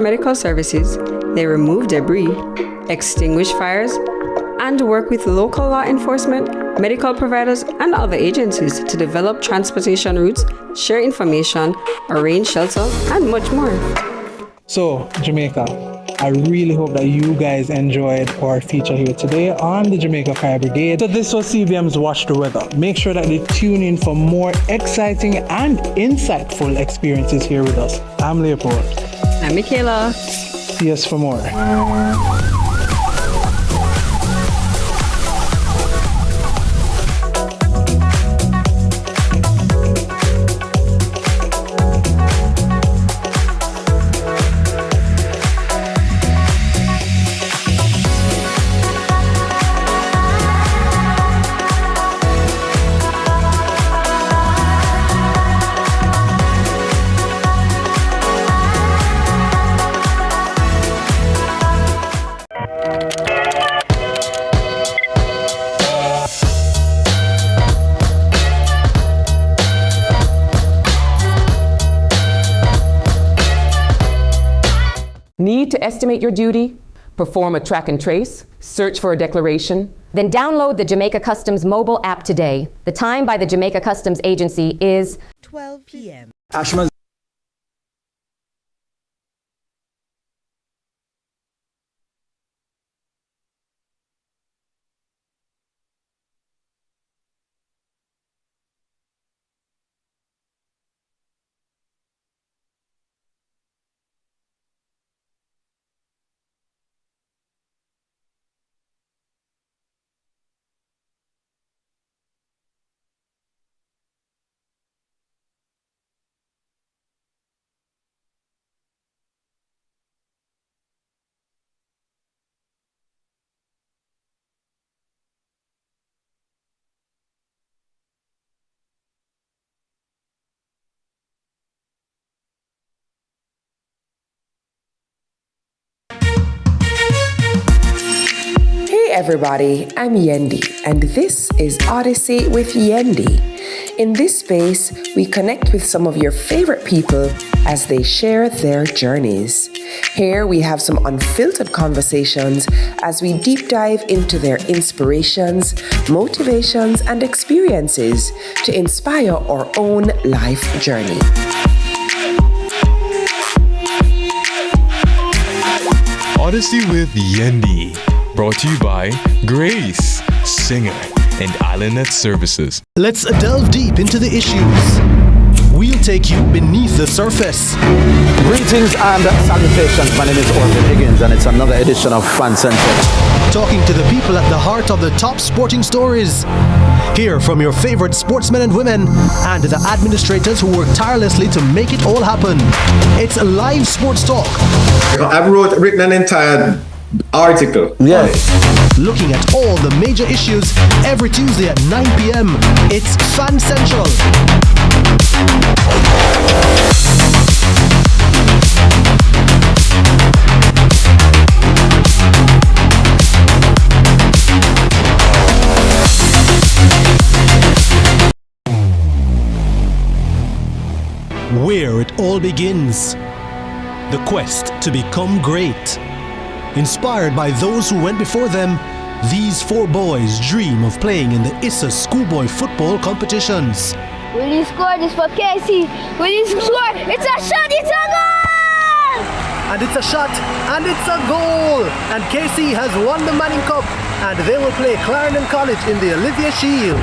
medical services, they remove debris, extinguish fires, and work with local law enforcement, medical providers, and other agencies to develop transportation routes, share information, arrange shelter, and much more. So, Jamaica, I really hope that you guys enjoyed our feature here today on the Jamaica Fire Brigade. So this was CVM's Watch the Weather. Make sure that you tune in for more exciting and insightful experiences here with us. I'm Leopold. I'm Michaela. See us for more. Need to estimate your duty? Perform a track and trace? Search for a declaration? Then download the Jamaica Customs mobile app today. The time by the Jamaica Customs Agency is 12 p.m. Hey everybody, I'm Yendi, and this is Odyssey with Yendi. In this space, we connect with some of your favorite people as they share their journeys. Here we have some unfiltered conversations as we deep dive into their inspirations, motivations, and experiences to inspire our own life journey. Odyssey with Yendi, brought to you by Grace, Singer, and Islandnet Services. Let's delve deep into the issues. We'll take you beneath the surface. Greetings and salutations. My name is Orville Higgins, and it's another edition of Fan Central. Talking to the people at the heart of the top sporting stories. Hear from your favorite sportsmen and women and the administrators who work tirelessly to make it all happen. It's a live sports talk. I've written an entire article. Yes. Looking at all the major issues every Tuesday at 9 p.m. It's Fan Central. Where it all begins. The quest to become great. Inspired by those who went before them, these four boys dream of playing in the ISSA schoolboy football competitions. Will you score this for Casey? Will you score? It's a shot, it's a goal! And it's a shot, and it's a goal! And Casey has won the Manning Cup, and they will play Clarendon College in the Olivia Shield.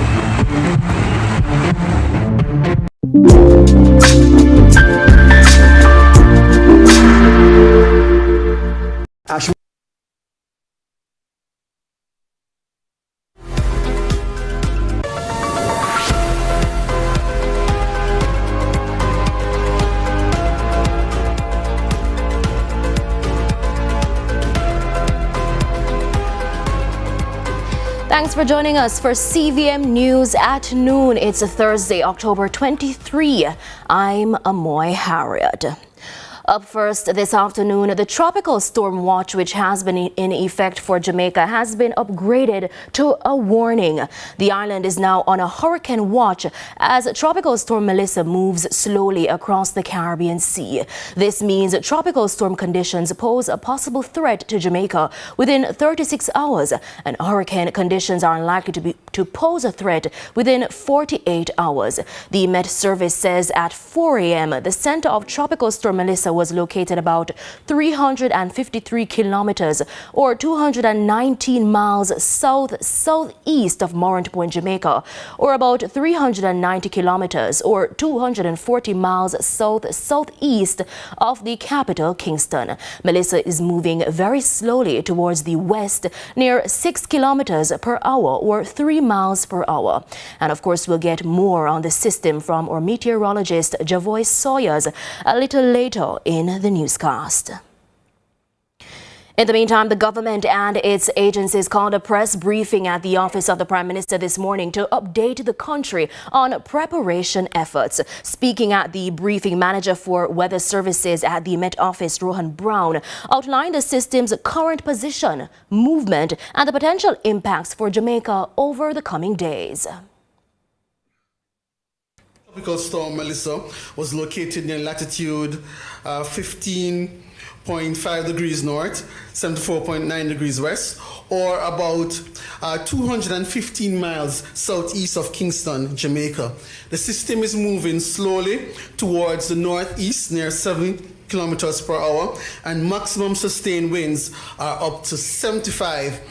Thanks for joining us for CVM News at Noon. It's a Thursday, October 23. I'm Amoy Harriet. Up first this afternoon, the tropical storm watch, which has been in effect for Jamaica, has been upgraded to a warning. The island is now on a hurricane watch as tropical storm Melissa moves slowly across the Caribbean Sea. This means tropical storm conditions pose a possible threat to Jamaica within 36 hours, and hurricane conditions are unlikely to pose a threat within 48 hours. The Met Service says at 4 a.m. the center of tropical storm Melissa was located about 353 kilometers or 219 miles southeast of Morant Point, Jamaica, or about 390 kilometers or 240 miles southeast of the capital, Kingston. Melissa is moving very slowly towards the west, near 6 kilometers per hour or 3 miles per hour. And of course, we'll get more on the system from our meteorologist Javoy Sawyers a little later in the newscast. In the meantime, the government and its agencies called a press briefing at the office of the Prime Minister this morning to update the country on preparation efforts. Speaking at the briefing, Manager for Weather Services at the Met Office, Rohan Brown, outlined the system's current position, movement, and the potential impacts for Jamaica over the coming days. Tropical storm Melissa was located near latitude 15.5 degrees north, 74.9 degrees west, or about 215 miles southeast of Kingston, Jamaica. The system is moving slowly towards the northeast near 7 kilometers per hour, and maximum sustained winds are up to 75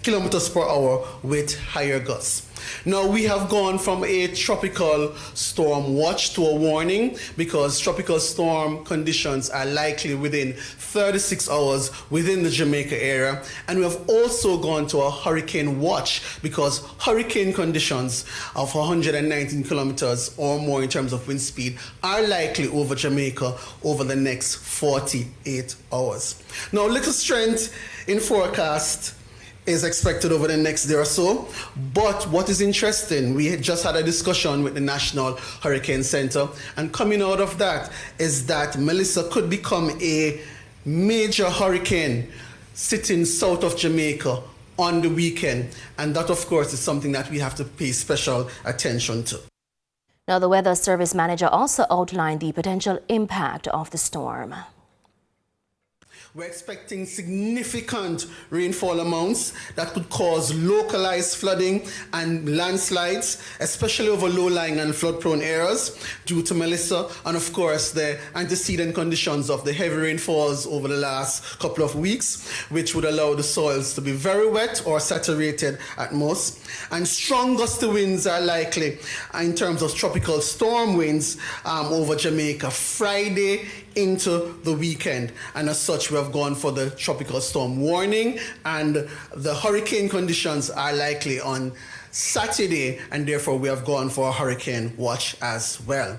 kilometers per hour with higher gusts. Now, we have gone from a tropical storm watch to a warning because tropical storm conditions are likely within 36 hours within the Jamaica area. And we have also gone to a hurricane watch because hurricane conditions of 119 kilometers or more in terms of wind speed are likely over Jamaica over the next 48 hours. Now, little strength in forecast is expected over the next day or so. But what is interesting, we had just had a discussion with the National Hurricane Center, and coming out of that is that Melissa could become a major hurricane sitting south of Jamaica on the weekend. And that, of course, is something that we have to pay special attention to. Now, the Weather Service Manager also outlined the potential impact of the storm. We're expecting significant rainfall amounts that could cause localized flooding and landslides, especially over low-lying and flood-prone areas due to Melissa, and of course the antecedent conditions of the heavy rainfalls over the last couple of weeks, which would allow the soils to be very wet or saturated at most. And strong gusty winds are likely in terms of tropical storm winds over Jamaica Friday into the weekend, and as such we have gone for the tropical storm warning, and the hurricane conditions are likely on Saturday, and therefore we have gone for a hurricane watch as well.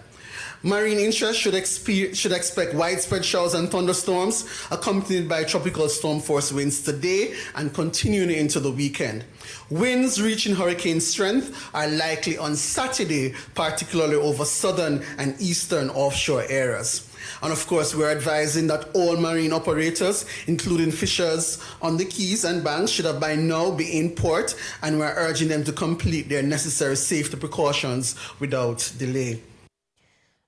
Marine interest should expect widespread showers and thunderstorms accompanied by tropical storm force winds today and continuing into the weekend. Winds reaching hurricane strength are likely on Saturday, particularly over southern and eastern offshore areas. And of course, we're advising that all marine operators, including fishers on the quays and banks, should have by now be in port, and we're urging them to complete their necessary safety precautions without delay.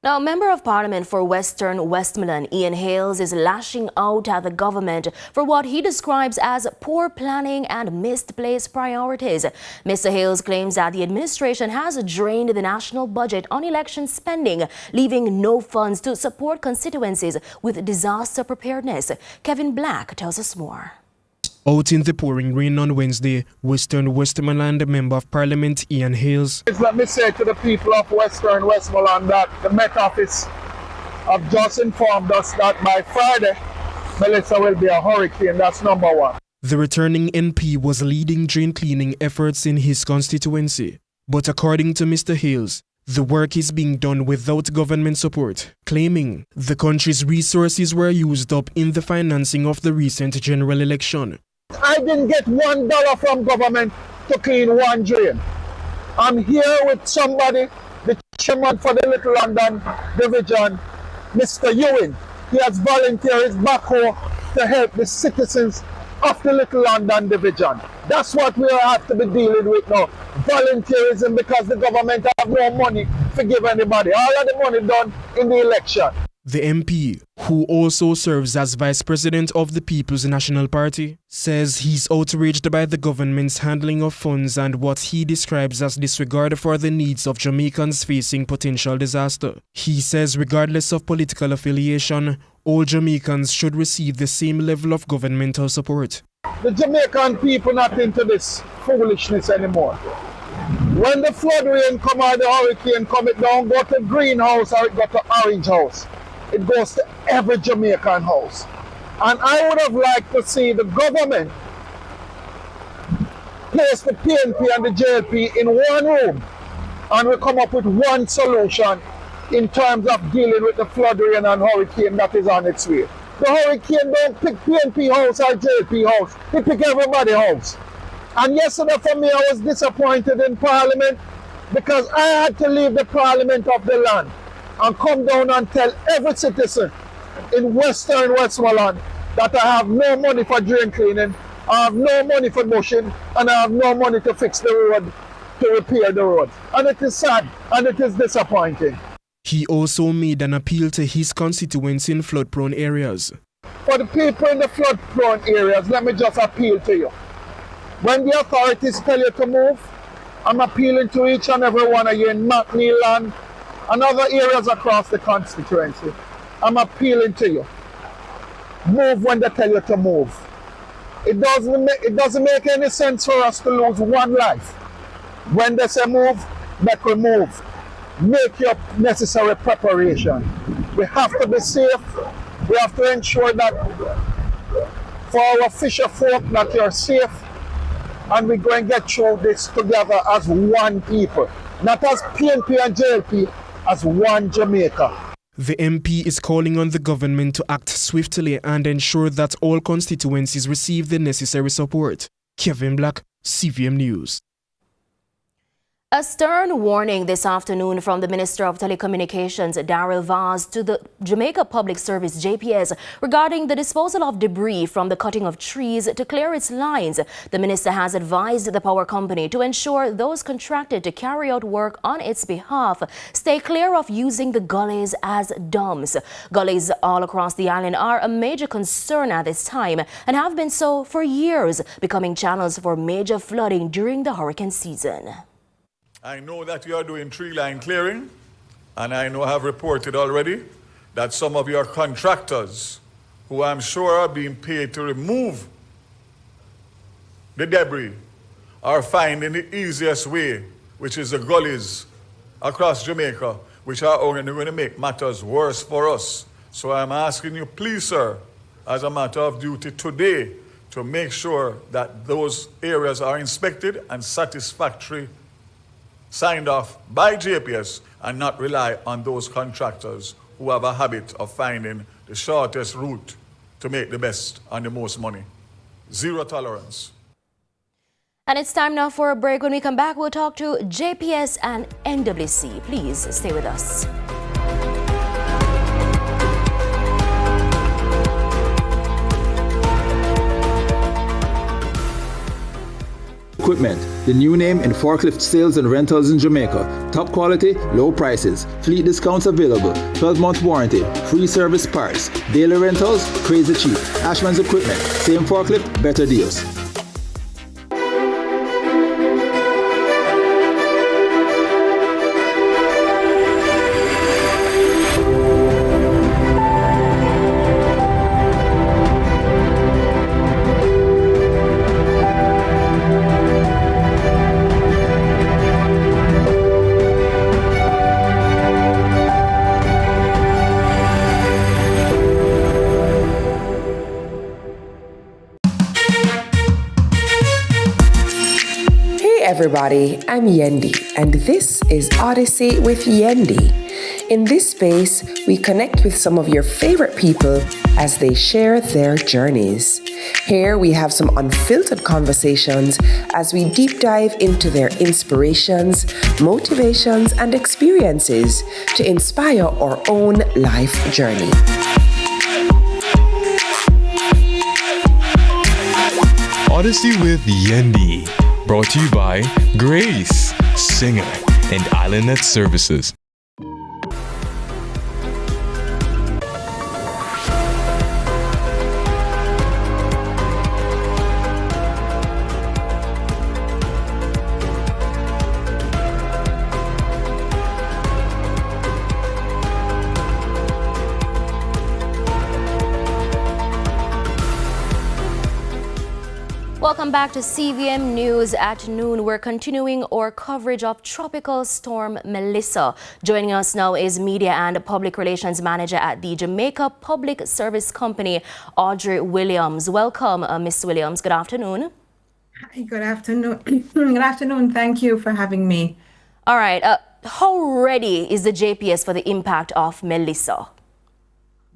Now, Member of Parliament for Western Westmoreland, Ian Hales, is lashing out at the government for what he describes as poor planning and misplaced priorities. Mr. Hales claims that the administration has drained the national budget on election spending, leaving no funds to support constituencies with disaster preparedness. Kevin Black tells us more. Out in the pouring rain on Wednesday, Western Westmoreland Member of Parliament Ian Hales. Let me say to the people of Western Westmoreland that the Met Office have just informed us that by Friday, Melissa will be a hurricane. That's number one. The returning NP was leading drain cleaning efforts in his constituency. But according to Mr. Hales, the work is being done without government support, claiming the country's resources were used up in the financing of the recent general election. I didn't get $1 from government to clean one drain. I'm here with somebody, the chairman for the Little London Division, Mr. Ewing. he has volunteered his backhoe to help the citizens of the Little London Division. That's what we have to be dealing with now. Volunteerism, because the government have no money to give anybody. All of the money done in the election. The MP, who also serves as Vice President of the People's National Party, says he's outraged by the government's handling of funds and what he describes as disregard for the needs of Jamaicans facing potential disaster. He says regardless of political affiliation, all Jamaicans should receive the same level of governmental support. The Jamaican people not into this foolishness anymore. When the flood rain come or the hurricane come, it don't go to greenhouse or it go to orange house. It goes to every Jamaican house. And I would have liked to see the government place the PNP and the JLP in one room and we come up with one solution in terms of dealing with the flood rain and hurricane that is on its way. The hurricane don't pick PNP house or JLP house, it pick everybody's house. And yesterday for me I was disappointed in Parliament because I had to leave the Parliament of the land and come down and tell every citizen in Western Westmoreland that I have no money for drain cleaning, I have no money for bushing, and I have no money to fix the road, to repair the road. And it is sad and it is disappointing. He also made an appeal to his constituents in flood-prone areas. For the people in the flood-prone areas, let me just appeal to you. When the authorities tell you to move, I'm appealing to each and every one of you in McNeill and other areas across the constituency. I'm appealing to you. Move when they tell you to move. It doesn't make any sense for us to lose one life. When they say move, let we move. Make your necessary preparation. We have to be safe. We have to ensure that for our fisher folk that you're safe, and we're going to get through this together as one people. Not as PNP and JLP, as one Jamaica. The MP is calling on the government to act swiftly and ensure that all constituencies receive the necessary support. Kevin Black, CVM News. A stern warning this afternoon from the Minister of Telecommunications, Daryl Vaz, to the Jamaica Public Service, JPS, regarding the disposal of debris from the cutting of trees to clear its lines. The minister has advised the power company to ensure those contracted to carry out work on its behalf stay clear of using the gullies as dumps. Gullies all across the island are a major concern at this time and have been so for years, becoming channels for major flooding during the hurricane season. I know that you are doing tree line clearing, and I know I have reported already that some of your contractors, who I'm sure are being paid to remove the debris, are finding the easiest way, which is the gullies across Jamaica, which are only going to make matters worse for us. So I'm asking you, please, sir, as a matter of duty today, to make sure that those areas are inspected and satisfactory signed off by JPS and not rely on those contractors who have a habit of finding the shortest route to make the best and the most money. Zero tolerance. And it's time now for a break. When we come back, we'll talk to JPS and NWC. Please stay with us. Equipment, the new name in forklift sales and rentals in Jamaica. Top quality, low prices, fleet discounts available, 12-month warranty, free service parts, daily rentals, crazy cheap. Ashman's Equipment, same forklift, better deals. Everybody, I'm Yendi, and this is Odyssey with Yendi. In this space, we connect with some of your favorite people as they share their journeys. Here we have some unfiltered conversations as we deep dive into their inspirations, motivations, and experiences to inspire our own life journey. Odyssey with Yendi. Brought to you by Grace, Singer, and IslandNet Services. Welcome back to CVM News at Noon. We're continuing our coverage of Tropical Storm Melissa. Joining us now is Media and Public Relations Manager at the Jamaica Public Service Company, Audrey Williams. Welcome, Ms. Williams. Good afternoon. Hi, good afternoon. Good afternoon. Thank you for having me. All right. How ready is the JPS for the impact of Melissa?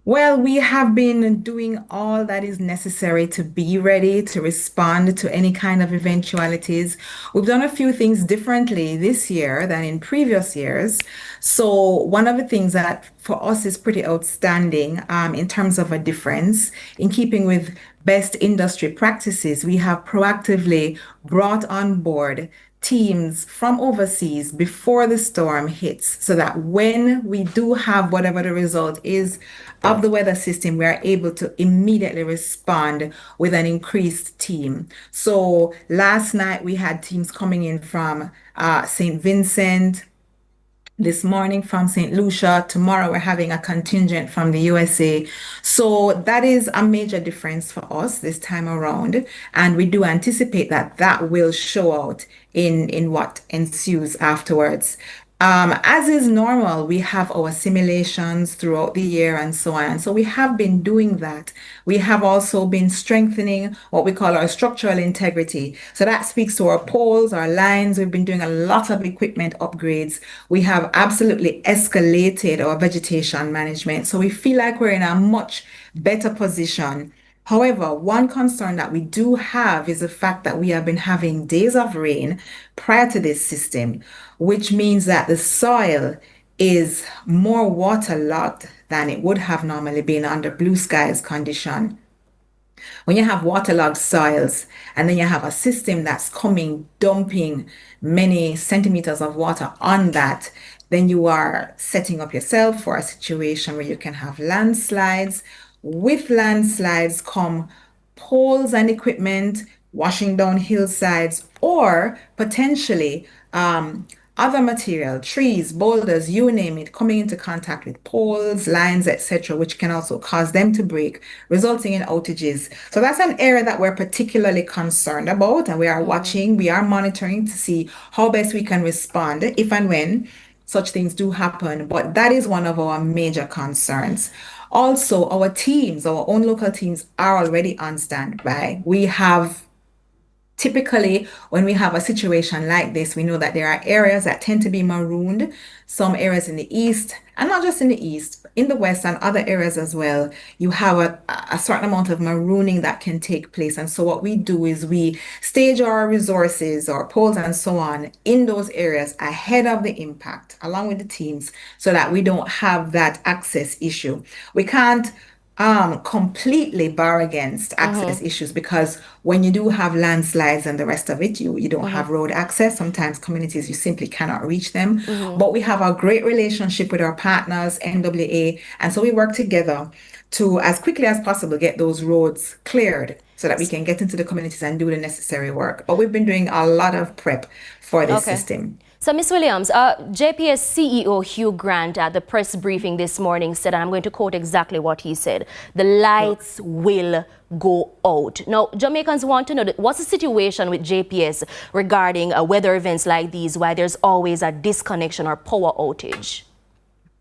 Well, we have been doing all that is necessary to be ready to respond to any kind of eventualities. We've done a few things differently this year than in previous years. So one of the things that for us is pretty outstanding in terms of a difference, in keeping with best industry practices, we have proactively brought on board teams from overseas before the storm hits, so that when we do have whatever the result is of the weather system, we are able to immediately respond with an increased team. So last night we had teams coming in from St. Vincent, this morning from St. Lucia. Tomorrow we're having a contingent from the USA. So that is a major difference for us this time around. And we do anticipate that that will show out in what ensues afterwards. As is normal, we have our simulations throughout the year and so on. So we have been doing that. We have also been strengthening what we call our structural integrity. So that speaks to our poles, our lines. We've been doing a lot of equipment upgrades. We have absolutely escalated our vegetation management. So we feel like we're in a much better position. However, one concern that we do have is the fact that we have been having days of rain prior to this system, which means that the soil is more waterlogged than it would have normally been under blue skies condition. When you have waterlogged soils and then you have a system that's coming, dumping many centimeters of water on that, then you are setting up yourself for a situation where you can have landslides. With landslides come poles and equipment washing down hillsides, or potentially other material, trees, boulders, you name it, coming into contact with poles, lines, etc., which can also cause them to break, resulting in outages. So that's an area that we're particularly concerned about, and we are watching, we are monitoring to see how best we can respond if and when such things do happen. But that is one of our major concerns. Also, our teams, our own local teams, are already on standby. We have typically, when we have a situation like this, we know that there are areas that tend to be marooned, some areas in the east, and not just in the east, in the west and other areas as well. You have a certain amount of marooning that can take place. And so what we do is we stage our resources, our poles and so on in those areas ahead of the impact, along with the teams, so that we don't have that access issue. We can't completely bar against access issues, because when you do have landslides and the rest of it, you don't have road access. Sometimes communities, you simply cannot reach them. But we have a great relationship with our partners, NWA, and so we work together to, as quickly as possible, get those roads cleared so that we can get into the communities and do the necessary work. But we've been doing a lot of prep for this system. So, Ms. Williams, JPS CEO Hugh Grant at the press briefing this morning said, and I'm going to quote exactly what he said, the lights will go out. Now, Jamaicans want to know, what's the situation with JPS regarding weather events like these, why there's always a disconnection or power outage?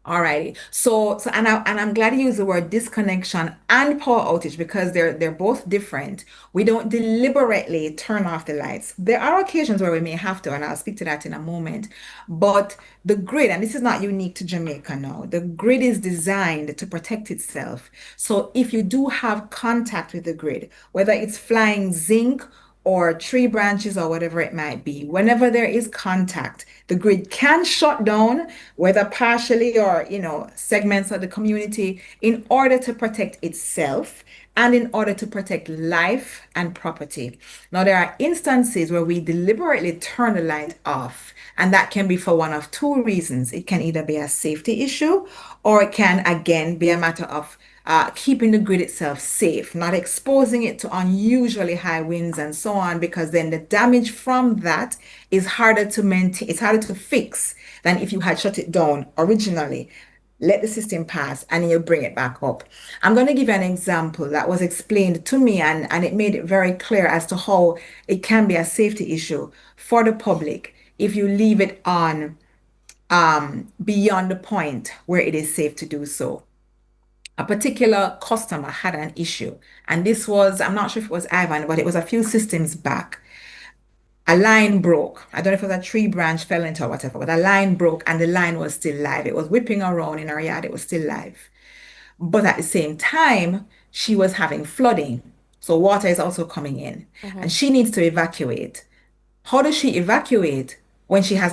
All righty. So I'm glad you used the word disconnection and power outage, because they're both different. We don't deliberately turn off the lights. There are occasions where we may have to, and I'll speak to that in a moment. But the grid, and this is not unique to Jamaica now, the grid is designed to protect itself. So if you do have contact with the grid, whether it's flying zinc or tree branches or whatever it might be, whenever there is contact, the grid can shut down, whether partially or, segments of the community, in order to protect itself and in order to protect life and property. Now, there are instances where we deliberately turn the light off, and that can be for one of two reasons. It can either be a safety issue, or it can, again, be a matter of keeping the grid itself safe, not exposing it to unusually high winds and so on, because then the damage from that is harder to maintain, it's harder to fix than if you had shut it down originally. Let the system pass and you bring it back up. I'm going to give you an example that was explained to me, and it made it very clear as to how it can be a safety issue for the public if you leave it on beyond the point where it is safe to do so. A particular customer had an issue, and this was, I'm not sure if it was Ivan, but it was a few systems back. A line broke. I don't know if it was a tree branch fell into or whatever, but a line broke and the line was still live. It was whipping around in her yard. It was still live. But at the same time, she was having flooding. So water is also coming in and she needs to evacuate. How does she evacuate when she has